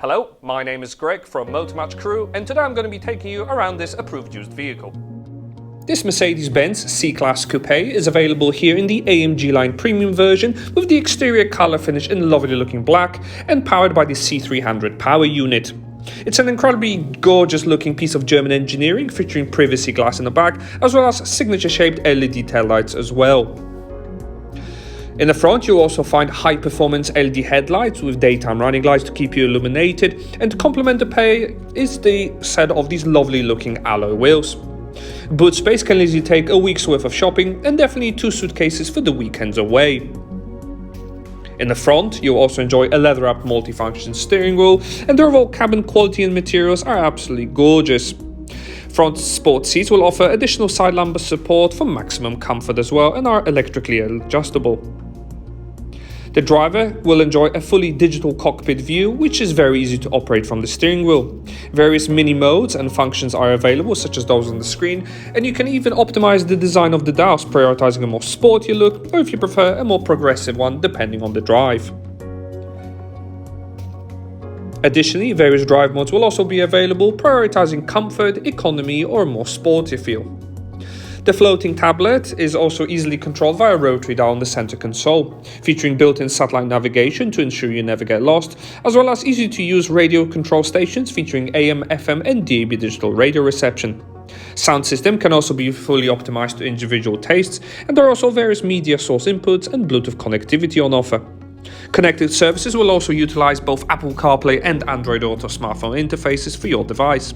Hello, my name is Greg from Motor Match Crewe, and today I'm going to be taking you around this approved used vehicle. This Mercedes-Benz C-Class Coupe is available here in the AMG line premium version with the exterior colour finish in lovely looking black and powered by the C300 power unit. It's an incredibly gorgeous looking piece of German engineering featuring privacy glass in the back as well as signature shaped LED taillights as well. In the front, you'll also find high-performance LED headlights with daytime running lights to keep you illuminated, and to complement the pair is the set of these lovely-looking alloy wheels. Boot space can easily take a week's worth of shopping, and definitely 2 suitcases for the weekends away. In the front, you'll also enjoy a leather-wrapped multifunction steering wheel, and the overall cabin quality and materials are absolutely gorgeous. Front sport seats will offer additional side lumbar support for maximum comfort as well and are electrically adjustable. The driver will enjoy a fully digital cockpit view, which is very easy to operate from the steering wheel. Various mini modes and functions are available, such as those on the screen, and you can even optimize the design of the dials, prioritizing a more sporty look, or if you prefer, a more progressive one, depending on the drive. Additionally, various drive modes will also be available, prioritizing comfort, economy, or a more sporty feel. The floating tablet is also easily controlled via a rotary dial on the center console, featuring built-in satellite navigation to ensure you never get lost, as well as easy-to-use radio control stations featuring AM, FM, and DAB digital radio reception. Sound system can also be fully optimized to individual tastes, and there are also various media source inputs and Bluetooth connectivity on offer. Connected services will also utilize both Apple CarPlay and Android Auto smartphone interfaces for your device.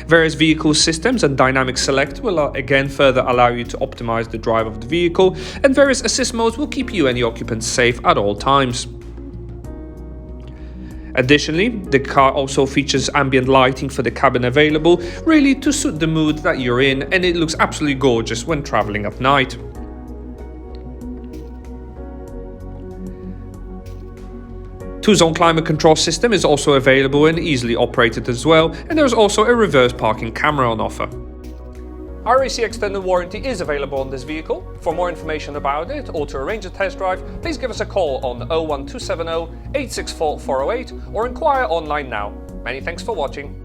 Various vehicle systems and dynamic select will again further allow you to optimize the drive of the vehicle, and various assist modes will keep you and the occupants safe at all times. Additionally, the car also features ambient lighting for the cabin available, really to suit the mood that you're in, and it looks absolutely gorgeous when traveling at night. Two-zone climate control system is also available and easily operated as well, and there's also a reverse parking camera on offer. Our AC extended warranty is available on this vehicle. For more information about it or to arrange a test drive, please give us a call on 01270 864 408 or inquire online now. Many thanks for watching.